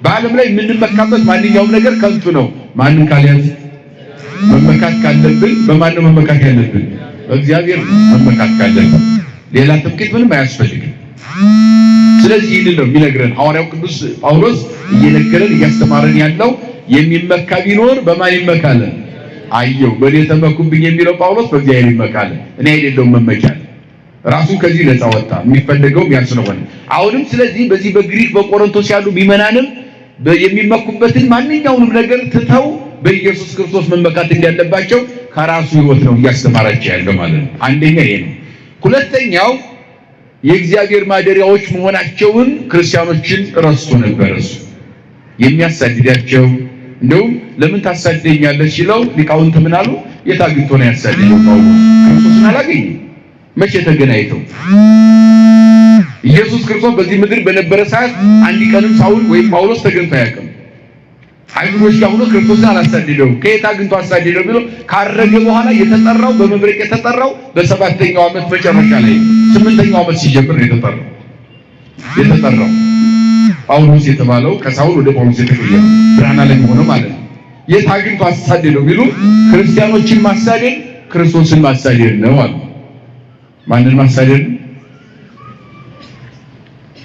በዓለም ላይ የምንመካበት ማንኛውም ነገር ከንቱ ነው። ማንን ካልያዝ መመካት ካለብን በማን ነው መመካት ያለብን? በእግዚአብሔር መመካት ካለብን ሌላ ትምክህት ምንም አያስፈልግም። ስለዚህ ይህን ነው የሚነግረን ሐዋርያው ቅዱስ ጳውሎስ እየነገረን እያስተማረን ያለው። የሚመካ ቢኖር በማን ይመካል? አየው በእኔ ተመኩብኝ የሚለው ጳውሎስ በእግዚአብሔር ይመካል። እኔ አይደለሁም መመኪያ። ራሱ ከዚህ ነፃ ወጣ። የሚፈልገውም ያን ስለሆነ አሁንም ስለዚህ በዚህ በግሪክ በቆሮንቶስ ያሉ ምዕመናንም የሚመኩበትን ማንኛውንም ነገር ትተው በኢየሱስ ክርስቶስ መመካት እንዳለባቸው ከራሱ ሕይወት ነው እያስተማራቸው ያለው ማለት ነው። አንደኛ ይሄ ነው። ሁለተኛው የእግዚአብሔር ማደሪያዎች መሆናቸውን ክርስቲያኖችን ረስቶ ነበር። እሱ የሚያሳድዳቸው እንደውም ለምን ታሳድደኛለህ ሲለው ሊቃውንት ምን አሉ? የት አግኝቶ ነው ያሳድደው? ጳውሎስ ክርስቶስን አላገኘም። መቼ ተገናኝተው? ኢየሱስ ክርስቶስ በዚህ ምድር በነበረ ሰዓት አንድ ቀንም ሳውል ወይም ጳውሎስ ተገኝቶ አያውቅም። አይሁዶች ጋር ሆኖ ክርስቶስን አላሳደደው። ከየት አግኝቶ አሳደደው ብሎ ካረገ በኋላ የተጠራው በመብረቅ የተጠራው በ7ኛው ዓመት መጨረሻ ላይ 8ኛው ዓመት ሲጀምር ነው የተጠራው። ጳውሎስ የተባለው ከሳውል ወደ ጳውሎስ የተቀየረ ብርሃን ዓለም ሆነ ማለት ነው። የት አግኝቶ አሳደደው ቢሉ ክርስቲያኖችን ማሳደድ ክርስቶስን ማሳደድ ነው አሉ። ማንን ማሳደድ?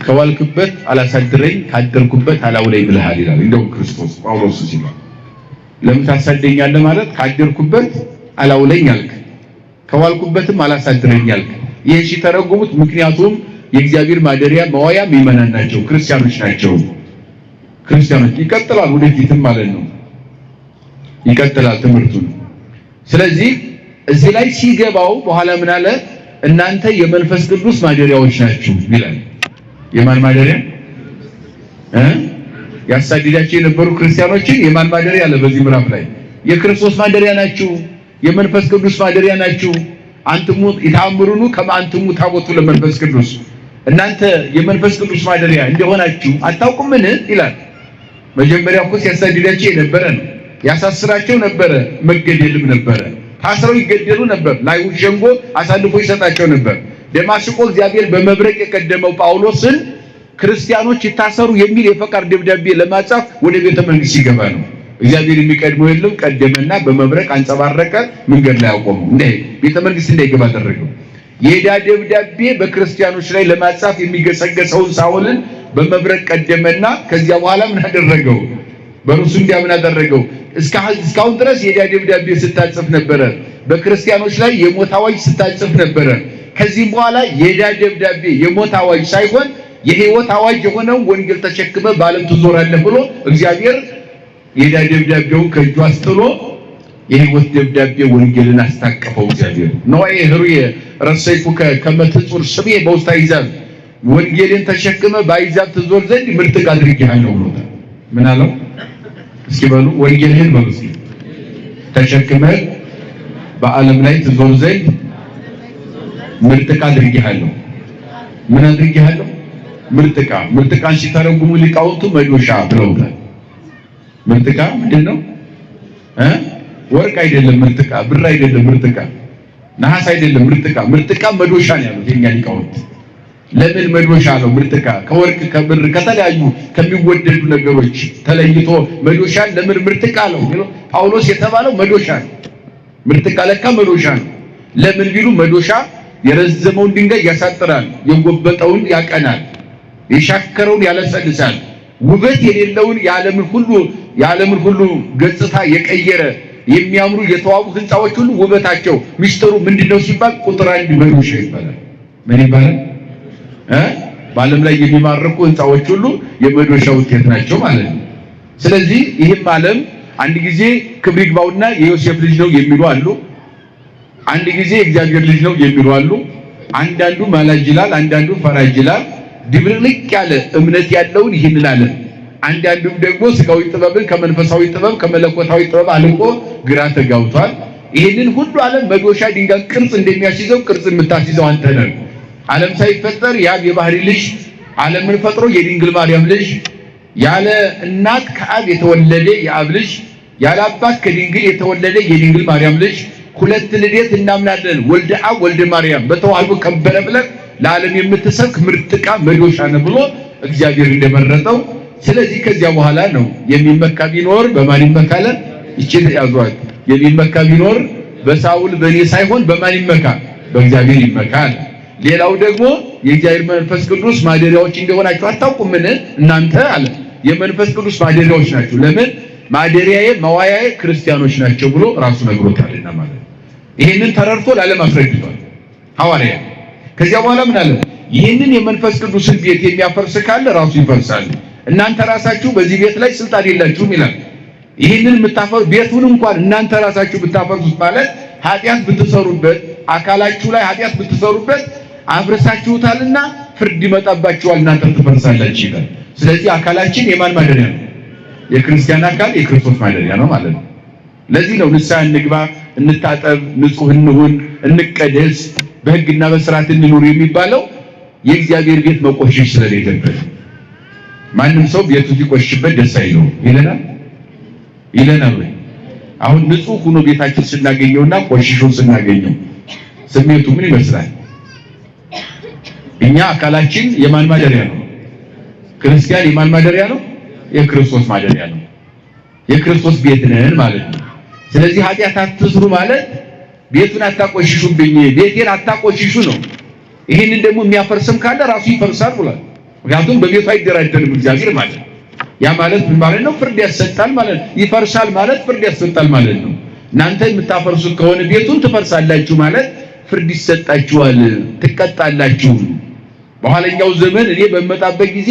ከዋልክበት አላሳድረኝ ካደርኩበት አላውለኝ ብለሃል ይላል። እንደውም ክርስቶስ ጳውሎስ ሲባል ለምን ታሳደኛለህ ማለት ካደርኩበት አላውለኝ አልክ፣ ከዋልኩበትም አላሳድረኝ አልክ። ይሄ ሲተረጉሙት ምክንያቱም የእግዚአብሔር ማደሪያ መዋያ ምእመናን ናቸው፣ ክርስቲያኖች ናቸው። ክርስቲያኖች ይቀጥላል ወደፊትም ማለት ነው፣ ይቀጥላል ትምህርቱን። ስለዚህ እዚህ ላይ ሲገባው በኋላ ምን አለ? እናንተ የመንፈስ ቅዱስ ማደሪያዎች ናችሁ ይላል። የማን ማደሪያ? ያሳድዳቸው የነበሩ ክርስቲያኖችን የማን ማደሪያ አለ? በዚህ ምዕራፍ ላይ የክርስቶስ ማደሪያ ናችሁ፣ የመንፈስ ቅዱስ ማደሪያ ናችሁ። አንትሙ ይታምሩኑ ከመ አንትሙ ታቦቱ ለመንፈስ ቅዱስ፣ እናንተ የመንፈስ ቅዱስ ማደሪያ እንደሆናችሁ አታውቁምን ይላል። መጀመሪያ እኮ ሲያሳድዳቸው የነበረ ነው፣ ያሳስራቸው ነበረ፣ መገደልም ነበረ፣ ታስረው ይገደሉ ነበር፣ ለአይሁድ ሸንጎ አሳልፎ ይሰጣቸው ነበር። ደማስቆ እግዚአብሔር በመብረቅ የቀደመው ጳውሎስን ክርስቲያኖች ይታሰሩ የሚል የፈቃድ ደብዳቤ ለማጻፍ ወደ ቤተ መንግስት ይገባ ነው። እግዚአብሔር የሚቀድመው የለም፣ ቀደመና በመብረቅ አንጸባረቀ፣ መንገድ ላይ አቆመው፣ ቤተ መንግስት እንዳይገባ አደረገው። የዕዳ ደብዳቤ በክርስቲያኖች ላይ ለማጻፍ የሚገሰገሰውን ሳውልን በመብረቅ ቀደመና ከዚያ በኋላ ምን አደረገው? በሩሱ እንዲያምን አደረገው። እስካሁን ድረስ የዕዳ ደብዳቤ ስታጽፍ ነበረ፣ በክርስቲያኖች ላይ የሞት አዋጅ ስታጽፍ ነበረ። ከዚህም በኋላ የዕዳ ደብዳቤ የሞት አዋጅ ሳይሆን የሕይወት አዋጅ የሆነው ወንጌል ተሸክመ በዓለም ትዞራለህ ብሎ እግዚአብሔር የዕዳ ደብዳቤውን ከእጁ አስጥሎ የሕይወት ደብዳቤ ወንጌልን አስታቀፈው። እግዚአብሔር ነዋዬ ህሩየ ረሰይኩከ ከመ ትጹር ስሜ በውስተ አሕዛብ፣ ወንጌልን ተሸክመ በአሕዛብ ትዞር ዘንድ ምርጥቅ አድርጌሃለሁ ብሎታል። ምን አለው? እስኪ በሉ ወንጌልህን በሉ እስኪ ተሸክመህ በዓለም ላይ ትዞር ዘንድ ምርጥቅ አድርጌሃለሁ። ምን አድርጌሃለሁ? ምርጥቃ። ምርጥቃን ሲተረጉሙ ሊቃውንቱ መዶሻ ብለውታል። ምርጥቃ ምንድነው? ወርቅ አይደለም ምርጥቃ፣ ብር አይደለም ምርጥቃ፣ ነሐስ አይደለም ምርጥቃ። ምርጥቃ መዶሻ ነው ያሉት የኛ ሊቃውንት። ለምን መዶሻ ነው? ምርጥቃ ከወርቅ ከብር ከተለያዩ ከሚወደዱ ነገሮች ተለይቶ መዶሻን ለምን ምርጥቃ ነው? ጳውሎስ የተባለው መዶሻ ነው። ምርጥቃ ለካ መዶሻ ነው። ለምን ቢሉ መዶሻ የረዘመውን ድንጋይ ያሳጥራል፣ የጎበጠውን ያቀናል፣ የሻከረውን ያለሰልሳል። ውበት የሌለውን የዓለምን ሁሉ ገጽታ የቀየረ የሚያምሩ የተዋቡ ህንፃዎች ሁሉ ውበታቸው ሚስጥሩ ምንድነው ሲባል ቁጥር 1 መዶሻ ይባላል። ምን ይባላል? በዓለም ላይ የሚማርኩ ህንፃዎች ሁሉ የመዶሻ ውጤት ናቸው ማለት ነው። ስለዚህ ይህም ዓለም አንድ ጊዜ ክብር ይግባውና የዮሴፍ ልጅ ነው የሚሉ አሉ፣ አንድ ጊዜ እግዚአብሔር ልጅ ነው የሚሉ አሉ። አንዳንዱ ማላጅ ይላል፣ አንዳንዱ ፈራጅ ይላል። ድብልቅልቅ ያለ እምነት ያለውን ይህንን ዓለም፣ አንዳንዱም ደግሞ ስጋዊ ጥበብን ከመንፈሳዊ ጥበብ ከመለኮታዊ ጥበብ አልቆ ግራ ተጋብቷል። ይህንን ሁሉ ዓለም መዶሻ ድንጋይ ቅርጽ እንደሚያስይዘው ቅርጽ የምታስይዘው አንተ ነህ። ዓለም ሳይፈጠር የአብ የባህሪ ልጅ ዓለምን ፈጥሮ የድንግል ማርያም ልጅ፣ ያለ እናት ከአብ የተወለደ የአብ ልጅ፣ ያለ አባት ከድንግል የተወለደ የድንግል ማርያም ልጅ፣ ሁለት ልደት እናምናለን፣ ወልደ አብ ወልደ ማርያም በተዋህዶ ከበረ ብለህ ለዓለም የምትሰብክ ምርጥቃ መዶሻ ነው ብሎ እግዚአብሔር እንደመረጠው። ስለዚህ ከዚያ በኋላ ነው የሚመካ ቢኖር በማን ይመካል? ይችን ያዟት። የሚመካ ቢኖር በሳውል በእኔ ሳይሆን በማን ይመካ? በእግዚአብሔር ይመካል። ሌላው ደግሞ የእግዚአብሔር መንፈስ ቅዱስ ማደሪያዎች እንደሆናችሁ አታውቁምን? እናንተ አለ የመንፈስ ቅዱስ ማደሪያዎች ናችሁ። ለምን? ማደሪያዬ መዋያዬ ክርስቲያኖች ናቸው ብሎ ራሱ ነግሮታልና ማለት ነው። ይሄንን ተረድቶ ለዓለም አስረድቷል ሐዋርያ። ከዚያ በኋላ ምን አለ? ይህንን የመንፈስ ቅዱስን ቤት የሚያፈርስ ካለ ራሱ ይፈርሳል። እናንተ ራሳችሁ በዚህ ቤት ላይ ስልጣን የላችሁም ይላል። ይህንን የምታፈርሱ ቤቱን እንኳን እናንተ ራሳችሁ ብታፈርሱት ማለት ኃጢአት ብትሰሩበት፣ አካላችሁ ላይ ኃጢአት ብትሰሩበት አፍርሳችሁታልና ፍርድ ይመጣባችኋል፣ እናንተ ትፈርሳላችሁ ይላል። ስለዚህ አካላችን የማን ማደሪያ ነው? የክርስቲያን አካል የክርስቶስ ማደሪያ ነው ማለት ነው። ለዚህ ነው ንስሐ እንግባ፣ እንታጠብ፣ ንጹህ እንሁን፣ እንቀደስ፣ በሕግና በሥርዓት እንኑር የሚባለው የእግዚአብሔር ቤት መቆሸሽ ስለሌለበት። ማንም ሰው ቤቱ ሲቆሽሽበት ደስ አይለውም ይለናል ወይ? አሁን ንጹህ ሆኖ ቤታችን ስናገኘውና ቆሽሾ ስናገኘው ስሜቱ ምን ይመስላል? እኛ አካላችን የማን ማደሪያ ነው? ክርስቲያን የማን ማደሪያ ነው? የክርስቶስ ማደሪያ ነው። የክርስቶስ ቤት ነን ማለት ነው። ስለዚህ ኃጢአት አትስሩ ማለት ቤቱን አታቆሽሹብኝ፣ ቤቴን አታቆሽሹ ነው። ይህንን ደግሞ የሚያፈርስም ካለ ራሱ ይፈርሳል ብሏል። ምክንያቱም በቤቱ አይደራደርም እግዚአብሔር ማለት ነው። ያ ማለት ምን ማለት ነው? ፍርድ ያሰጣል ማለት ነው። ይፈርሳል ማለት ፍርድ ያሰጣል ማለት ነው። እናንተ የምታፈርሱት ከሆነ ቤቱን ትፈርሳላችሁ ማለት ፍርድ ይሰጣችኋል፣ ትቀጣላችሁ። በኋለኛው ዘመን እኔ በመጣበት ጊዜ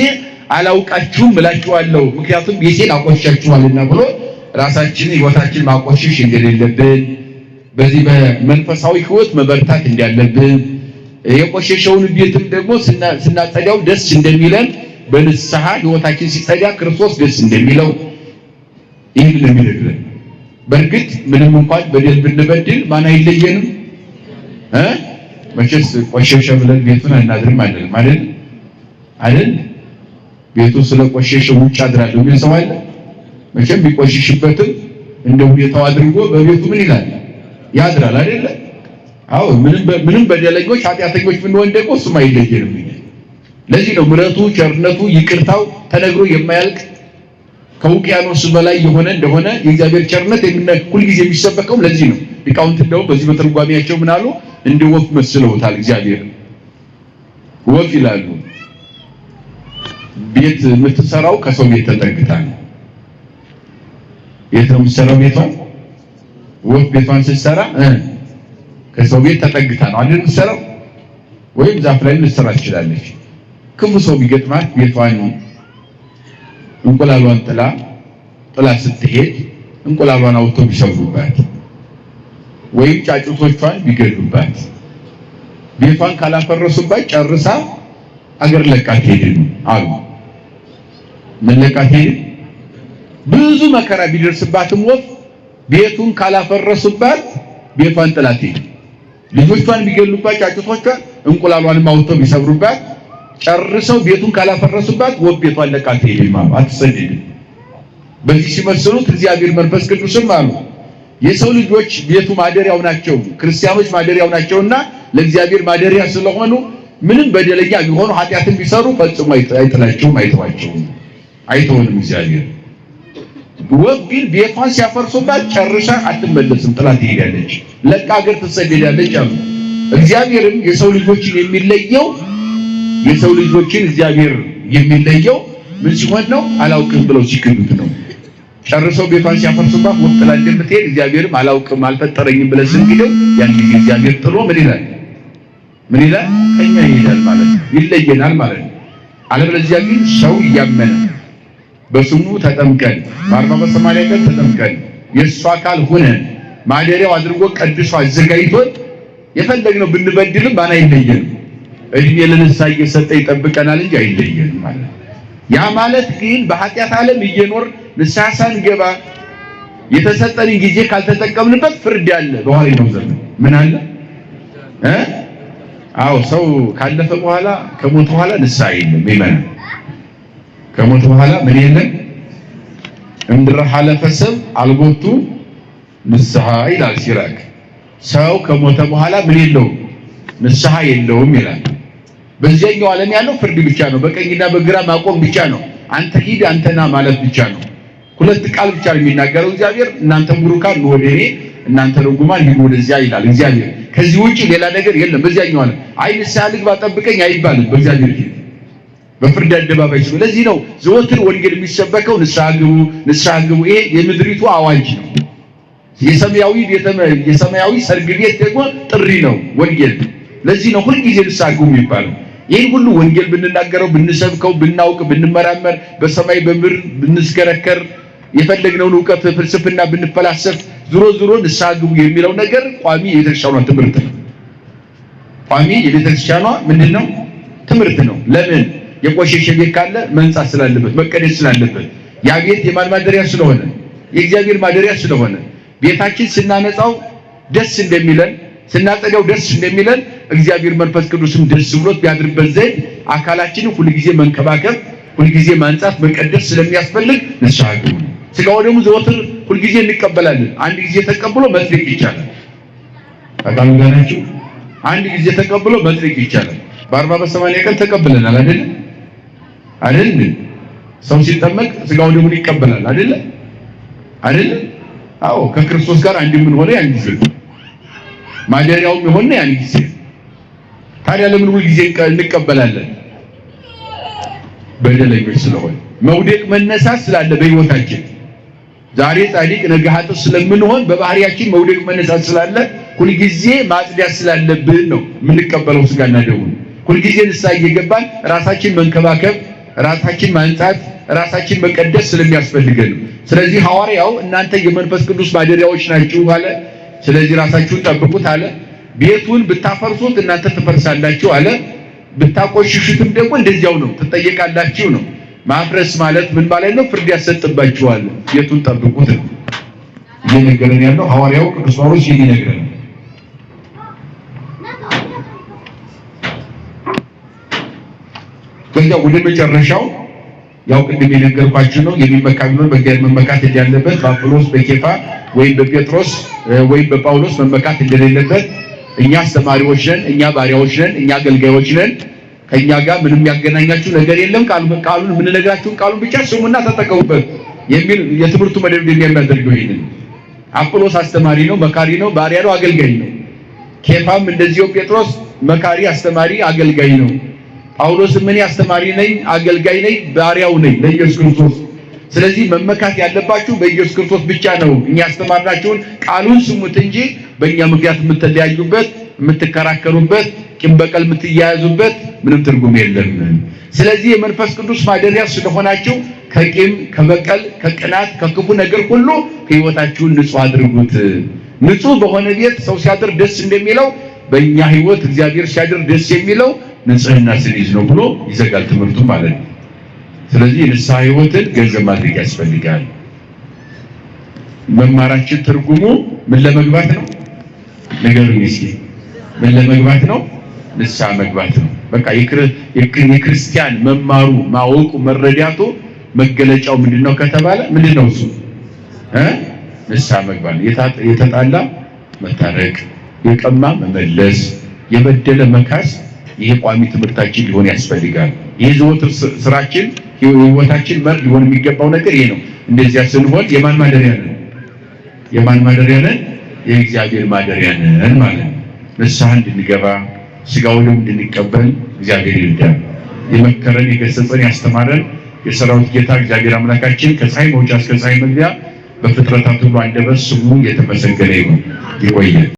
አላውቃችሁም እላችኋለሁ ምክንያቱም ቤቴን አቆሽሻችኋልና ብሎ ራሳችንን ሕይወታችንን ማቆሸሽ እንደሌለብን በዚህ በመንፈሳዊ ሕይወት መበርታት እንዳለብን የቆሸሸውን ቤትም ደግሞ ስናጸዳው ደስ እንደሚለን በንስሐ ሕይወታችን ሲጸዳ ክርስቶስ ደስ እንደሚለው ይህን ለሚነግረን በእርግጥ ምንም እንኳን በደል ብንበድል ማን አይለየንም መቼስ ቆሸሸ ብለን ቤቱን አናድርም አይደል ቤቱ ስለቆሸሸ ውጭ አድራለሁ ምን ሰው አለ መቼም ቢቆሽሽበትም እንደ ሁኔታው አድርጎ በቤቱ ምን ይላል ያድራል አይደል አዎ ምንም በደለኞች ኃጢአተኞች ብንሆን ደግሞ እሱም አይለየንም ለዚህ ነው ምሕረቱ ቸርነቱ ይቅርታው ተነግሮ የማያልቅ ከውቅያኖስ በላይ የሆነ እንደሆነ የእግዚአብሔር ቸርነት ሁሉ ጊዜ የሚሰበከው ለዚህ ነው ሊቃውንት እንደው በዚህ በትርጓሜያቸው ምን አሉ እንደ ወፍ መስለውታል እግዚአብሔር ወፍ ይላሉ ቤት የምትሰራው ከሰው ቤት ተጠግታ ነው የት ነው የምትሰራው ቤቷን ወፍ ቤቷን ስትሰራ ከሰው ቤት ተጠግታ ነው አይደል የምትሰራው ወይም ዛፍ ላይ ልትሰራ ትችላለች ክፉ ሰው ቢገጥማት ቤቷን እንቁላሏን ጥላ ስትሄድ እንቁላሏን አውጥተው ቢሰብሩባት ወይም ጫጩቶቿን ቢገሉባት ቤቷን ካላፈረሱባት ጨርሳ አገር ለቃ ትሄድ አሉ ምን ለቃ ትሄድ ብዙ መከራ ቢደርስባትም ወፍ ቤቱን ካላፈረሱባት ቤቷን ጥላ ትሄድ ልጆቿን ቢገሉባት ጫጩቶቿን እንቁላሏን አውጥተው ቢሰብሩባት ጨርሰው ቤቱን ካላፈረሱባት ወፍ ቤቷን ለቃ ትሄድ አትሰደድ በዚህ ሲመስሉት እግዚአብሔር መንፈስ ቅዱስም አሉ የሰው ልጆች ቤቱ ማደሪያው ናቸው ክርስቲያኖች ማደሪያው ናቸውና ለእግዚአብሔር ማደሪያ ስለሆኑ ምንም በደለኛ ቢሆኑ ኃጢአትን ቢሰሩ ፈጽሞ አይጥላቸውም አይተውንም እግዚአብሔር ወፍ ግን ቤቷን ሲያፈርሱባት ጨርሳ አትመለስም ጥላ ትሄዳለች ለቃ ሀገር ትሰደዳለች አሉ እግዚአብሔርም የሰው ልጆችን እግዚአብሔር የሚለየው ምን ሲሆን ነው አላውቅም ብለው ሲክዱት ነው ጨርሰው ቤቷን ሲያፈርሱባት ወፍ ጥላ እንደምትሄድ እግዚአብሔርም አላውቅም አልፈጠረኝም ብለን ስንሄደው ያን ጊዜ እግዚአብሔር ጥሎ ምን ይላል ከኛ ይሄዳል ማለት ነው ይለየናል ማለት ነው አለበለዚያ ግን ሰው እያመነ በስሙ ተጠምቀን በ40 በ80 ቀን ተጠምቀን የእሱ አካል ሆነን ማደሪያው አድርጎ ቀድሶ አዘጋጅቶን የፈለግነው ብንበድልም ባና አይለየንም እድሜ ለንስሐ እየሰጠ ይጠብቀናል እንጂ አይለየንም ማለት ነው ያ ማለት ግን በኃጢአት ዓለም እየኖር ንስሐ ሳንገባ የተሰጠንን ጊዜ ካልተጠቀምንበት ፍርድ ያለ በኋላው ዘመን ምን አለ አዎ ሰው ካለፈ በኋላ ከሞት በኋላ ንስሐ የለም ይመን ከሞት በኋላ ምን የለም እንድራ ሐለፈ ሰብ አልቦቱ ንስሐ ይላል ሲራክ ሰው ከሞተ በኋላ ምን የለውም ንስሐ የለውም ይላል በዚያኛው ዓለም ያለው ፍርድ ብቻ ነው በቀኝና በግራ ማቆም ብቻ ነው አንተ ሂድ አንተና ማለት ብቻ ነው ሁለት ቃል ብቻ የሚናገረው እግዚአብሔር እናንተ ቡሩካን ወደኔ እናንተ ርጉማን ሂዱ ወደዚያ ይላል እግዚአብሔር ከዚህ ውጪ ሌላ ነገር የለም በዚያኛው ዓለም አይ ንስሐ ልግባ ጠብቀኝ አይባልም በእግዚአብሔር ፊት በፍርድ አደባባይ ስለዚህ ነው ዘወትር ወንጌል የሚሰበከው ንስሐ ግቡ ይሄ የምድሪቱ አዋጅ ነው የሰማያዊ ሰርግ ቤት ደግሞ ጥሪ ነው ወንጌል ለዚህ ነው ሁሉ ጊዜ ንስሐ ግቡ የሚባለው ይሄን ሁሉ ወንጌል ብንናገረው ብንሰብከው ብናውቅ ብንመራመር በሰማይ በምድር ብንስከረከር የፈለግነውን ዕውቀት ፍልስፍና ብንፈላሰፍ ዙሮ ንስሐ ግቡ የሚለው ነገር ቋሚ የቤተክርስቲያኗ ትምህርት ነው ቋሚ የቤተክርስቲያኗ ምንድነው ትምህርት ነው ለምን የቆሸሸ ቤት ካለ መንጻት ስላለበት መቀደስ ስላለበት ያ ቤት የማን ማደሪያ ስለሆነ የእግዚአብሔር ማደሪያ ስለሆነ ቤታችን ስናነጻው ደስ እንደሚለን ስናጸዳው ደስ እንደሚለን እግዚአብሔር መንፈስ ቅዱስም ደስ ብሎት ቢያድርበት ዘንድ አካላችንን ሁሉ ጊዜ መንከባከብ ሁሉ ጊዜ ማንጻት መቀደስ ስለሚያስፈልግ ንስሐ ግቡ ስጋው ደግሞ ዘወትር ሁሉ ጊዜ እንቀበላለን አንድ ጊዜ ተቀብሎ መጽደቅ ይቻላል አቃምጋናችሁ አንድ ጊዜ ተቀብሎ መጽደቅ ይቻላል በ40 በ80 ቀን ተቀብለናል አይደል ሰው ሲጠመቅ ስጋው ደግሞ ይቀበላል አይደል አዎ ከክርስቶስ ጋር አንድ ምን ሆነ ያን ጊዜ ማደሪያው ሆነ ያን ጊዜ ታዲያ ለምን ሁሉ ጊዜ እንቀበላለን በደለኞች ስለሆነ መውደቅ መነሳት ስላለ በህይወታችን ዛሬ ጻድቅ ነገ ኃጥእ ስለምንሆን በባህሪያችን መውደቅ መነሳት ስላለ ሁሉ ጊዜ ማጽዳት ስላለብን ነው የምንቀበለው ስጋና ደሙ ሁልጊዜ ንስሐ እየገባን ራሳችን መንከባከብ፣ ራሳችን ማንጻት፣ ራሳችን መቀደስ ስለሚያስፈልገን ነው። ስለዚህ ሐዋርያው እናንተ የመንፈስ ቅዱስ ማደሪያዎች ናችሁ አለ። ስለዚህ ራሳችሁን ጠብቁት አለ። ቤቱን ብታፈርሱት እናንተ ትፈርሳላችሁ አለ። ብታቆሽሹትም ደግሞ እንደዚያው ነው፣ ትጠየቃላችሁ ነው። ማፍረስ ማለት ምን ማለት ነው? ፍርድ ያሰጥባችኋል። ቤቱን ጠብቁት ነው እየነገረን ያለው ሐዋርያው ቅዱስ ጳውሎስ ይነግረን። ከዚያ ወደ መጨረሻው ያው ቅድም የነገርኳችሁ ነው። የሚመካ ቢሆን በእግዚአብሔር መመካት እንዳለበት፣ በአጵሎስ በኬፋ ወይም በጴጥሮስ ወይም በጳውሎስ መመካት እንደሌለበት፣ እኛ አስተማሪዎች ነን፣ እኛ ባሪያዎች ነን፣ እኛ አገልጋዮች ነን። ከኛ ጋር ምንም ያገናኛችሁ ነገር የለም። ቃሉን የምንነግራችሁን ቃሉን ብቻ ስሙና ተጠቀሙበት የሚል የትምህርቱ መደምደሚያ የሚያደርገው ይሄንን። አጵሎስ አስተማሪ ነው፣ መካሪ ነው፣ ባሪያ ነው፣ አገልጋይ ነው። ኬፋም እንደዚሁ ጴጥሮስ መካሪ፣ አስተማሪ፣ አገልጋይ ነው። ጳውሎስም እኔ አስተማሪ ነኝ፣ አገልጋይ ነኝ፣ ባሪያው ነኝ ለኢየሱስ ክርስቶስ። ስለዚህ መመካት ያለባችሁ በኢየሱስ ክርስቶስ ብቻ ነው። እኛ አስተማርናችሁን ቃሉን ስሙት እንጂ በእኛ ምክንያት የምትለያዩበት፣ የምትከራከሩበት፣ ቂም በቀል የምትያያዙበት ምንም ትርጉም የለም። ስለዚህ የመንፈስ ቅዱስ ማደሪያ ስለሆናችሁ ከቂም፣ ከበቀል፣ ከቅናት፣ ከክፉ ነገር ሁሉ ሕይወታችሁን ንጹህ አድርጉት። ንጹህ በሆነ ቤት ሰው ሲያድር ደስ እንደሚለው በእኛ ሕይወት እግዚአብሔር ሲያድር ደስ የሚለው ንጽህና ስንይዝ ነው ብሎ ይዘጋል ትምህርቱ ማለት ነው። ስለዚህ የንስሐ ሕይወትን ገንዘብ ማድረግ ያስፈልጋል። መማራችን ትርጉሙ ምን ለመግባት ነው? ንገሩኝ እስኪ። ምን ለመግባት ነው? ንስሐ መግባት ነው። በቃ የክርስቲያን መማሩ፣ ማወቁ፣ መረዳቱ መገለጫው ምንድነው ከተባለ ምንድነው እሱ? ንስሐ መግባት። የተጣላ መታረቅ፣ የቀማ መመለስ፣ የበደለ መካስ። ይሄ ቋሚ ትምህርታችን ሊሆን ያስፈልጋል። ይሄ ዘወትር ስራችን፣ ህይወታችን መር ሊሆን የሚገባው ነገር ይሄ ነው። እንደዚያ ስንሆን የማን ማደሪያ ነን? የማን ማደሪያ ነን? የእግዚአብሔር ማደሪያ ነን ማለት ነው። ንስሐ እንድንገባ ስጋው ደሙ እንድንቀበል እግዚአብሔር ይርዳል። የመከረን፣ የገሰጸን፣ ያስተማረን የሰራዊት ጌታ እግዚአብሔር አምላካችን ከፀሐይ መውጫ እስከ ፀሐይ መግቢያ በፍጥረታት ሁሉ አንደበት ስሙ የተመሰገነ ይሁን። ይቆየን።